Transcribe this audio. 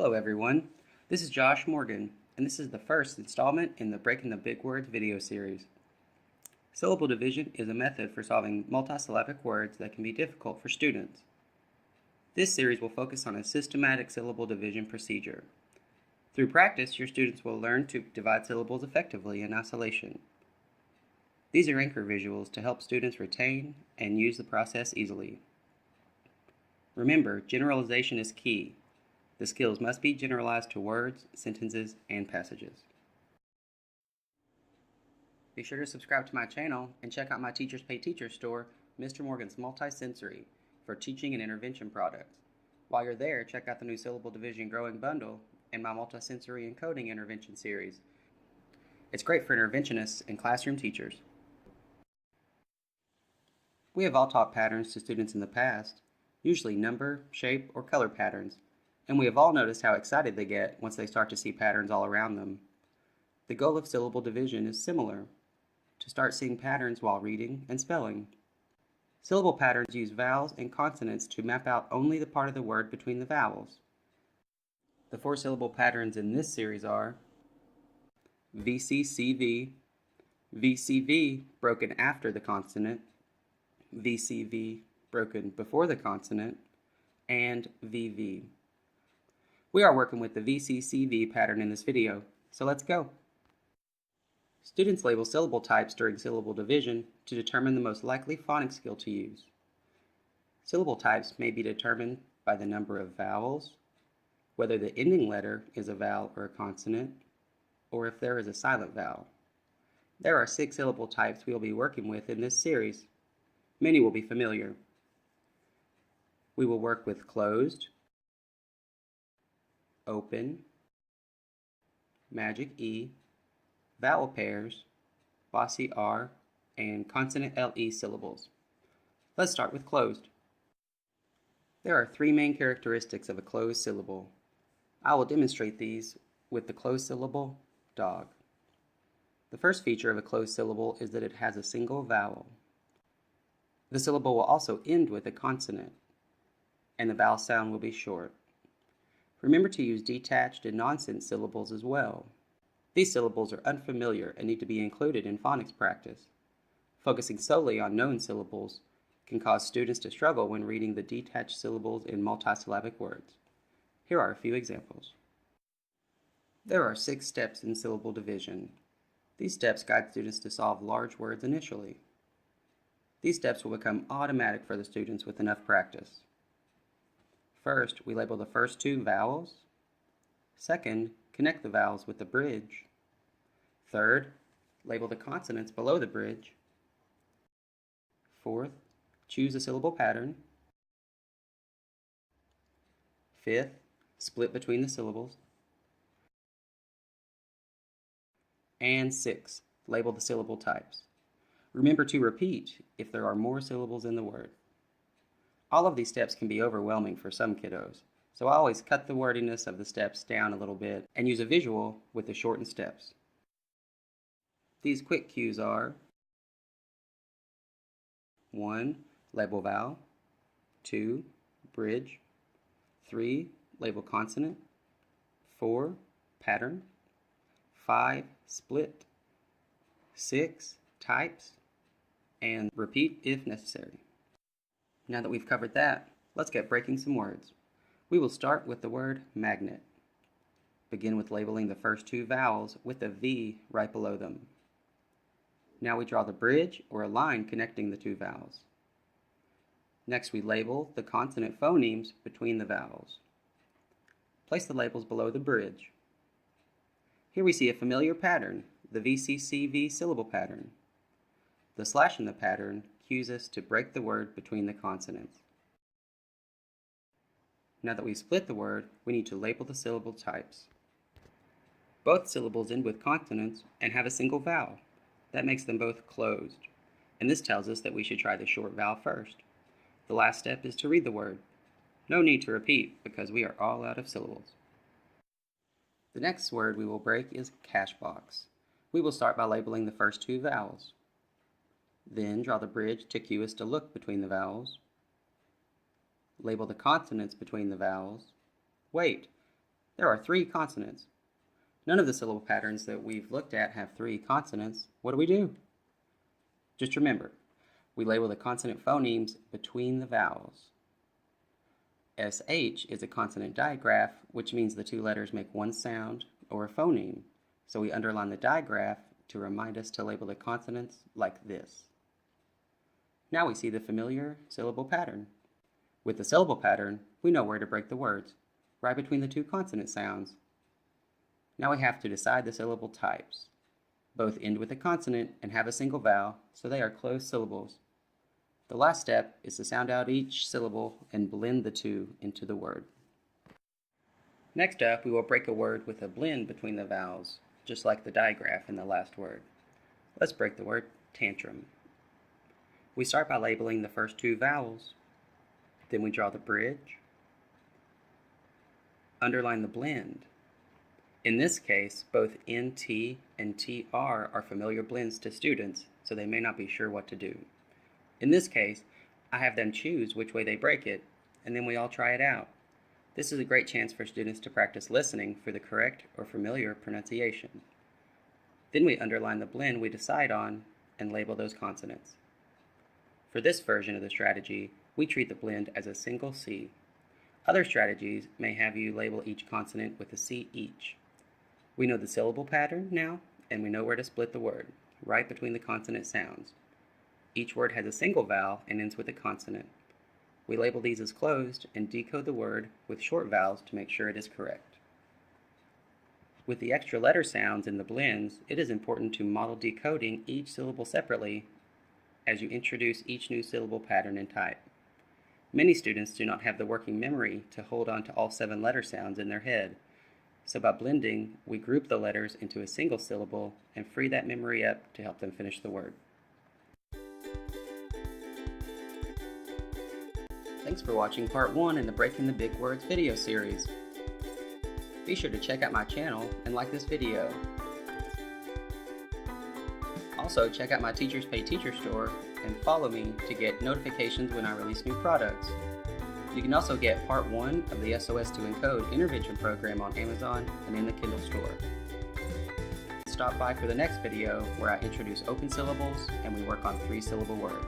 Hello everyone, this is Josh Morgan, and this is the first installment in the Breaking the Big Words video series. Syllable division is a method for solving multisyllabic words that can be difficult for students. This series will focus on a systematic syllable division procedure. Through practice, your students will learn to divide syllables effectively in isolation. These are anchor visuals to help students retain and use the process easily. Remember, generalization is key. The skills must be generalized to words, sentences, and passages. Be sure to subscribe to my channel and check out my Teachers Pay Teachers store, Mr. Morgan's Multisensory, for teaching and intervention products. While you're there, check out the new Syllable Division Growing Bundle and my Multisensory Encoding Intervention series. It's great for interventionists and classroom teachers. We have all taught patterns to students in the past, usually number, shape, or color patterns, and we have all noticed how excited they get once they start to see patterns all around them. The goal of syllable division is similar, to start seeing patterns while reading and spelling. Syllable patterns use vowels and consonants to map out only the part of the word between the vowels. The 4 syllable patterns in this series are VCCV, VCV broken after the consonant, VCV broken before the consonant, and VV. We are working with the VCCV pattern in this video, so let's go. Students label syllable types during syllable division to determine the most likely phonics skill to use. Syllable types may be determined by the number of vowels, whether the ending letter is a vowel or a consonant, or if there is a silent vowel. There are 6 syllable types we will be working with in this series. Many will be familiar. We will work with closed, open, magic E, vowel pairs, bossy R, and consonant LE syllables. Let's start with closed. There are 3 main characteristics of a closed syllable. I will demonstrate these with the closed syllable, dog. The first feature of a closed syllable is that it has a single vowel. The syllable will also end with a consonant, and the vowel sound will be short. Remember to use detached and nonsense syllables as well. These syllables are unfamiliar and need to be included in phonics practice. Focusing solely on known syllables can cause students to struggle when reading the detached syllables in multisyllabic words. Here are a few examples. There are 6 steps in syllable division. These steps guide students to solve large words initially. These steps will become automatic for the students with enough practice. First, we label the first 2 vowels. Second, connect the vowels with the bridge. Third, label the consonants below the bridge. Fourth, choose a syllable pattern. Fifth, split between the syllables. And 6, label the syllable types. Remember to repeat if there are more syllables in the word. All of these steps can be overwhelming for some kiddos, so I always cut the wordiness of the steps down a little bit and use a visual with the shortened steps. These quick cues are 1. Label vowel. 2. Bridge. 3. Label consonant. 4. Pattern. 5. Split. 6. Types. And repeat if necessary. Now that we've covered that, let's get breaking some words. We will start with the word magnet. Begin with labeling the first 2 vowels with a V right below them. Now we draw the bridge or a line connecting the 2 vowels. Next we label the consonant phonemes between the vowels. Place the labels below the bridge. Here we see a familiar pattern, the VCCV syllable pattern. The slash in the pattern cues us to break the word between the consonants. Now that we've split the word, we need to label the syllable types. Both syllables end with consonants and have a single vowel. That makes them both closed, and this tells us that we should try the short vowel first. The last step is to read the word. No need to repeat because we are all out of syllables. The next word we will break is Cashbox. We will start by labeling the first 2 vowels. Then draw the bridge to cue us to look between the vowels. Label the consonants between the vowels. Wait, There are 3 consonants. None of the syllable patterns that we've looked at have 3 consonants. What do? Just remember, we label the consonant phonemes between the vowels. SH is a consonant digraph, which means the 2 letters make one sound or a phoneme. So we underline the digraph to remind us to label the consonants like this. Now we see the familiar syllable pattern. With the syllable pattern, we know where to break the words, right between the 2 consonant sounds. Now we have to decide the syllable types. Both end with a consonant and have a single vowel, so they are closed syllables. The last step is to sound out each syllable and blend the 2 into the word. Next up, we will break a word with a blend between the vowels, just like the digraph in the last word. Let's break the word tantrum. We start by labeling the first 2 vowels. Then we draw the bridge. Underline the blend. In this case, both NT and TR are familiar blends to students, so they may not be sure what to do. In this case, I have them choose which way they break it, and then we all try it out. This is a great chance for students to practice listening for the correct or familiar pronunciation. Then we underline the blend we decide on and label those consonants. For this version of the strategy, we treat the blend as a single C. Other strategies may have you label each consonant with a C each. We know the syllable pattern now, and we know where to split the word, right between the consonant sounds. Each word has a single vowel and ends with a consonant. We label these as closed and decode the word with short vowels to make sure it is correct. With the extra letter sounds in the blends, it is important to model decoding each syllable separately as you introduce each new syllable pattern and type. Many students do not have the working memory to hold on to all 7 letter sounds in their head, so by blending, we group the letters into a single syllable and free that memory up to help them finish the word. Thanks for watching part 1 in the Breaking the Big Words video series. Be sure to check out my channel and like this video. Also, check out my Teachers Pay Teacher store and follow me to get notifications when I release new products. You can also get part 1 of the SOS to Encode intervention program on Amazon and in the Kindle store. Stop by for the next video where I introduce open syllables and we work on 3-syllable words.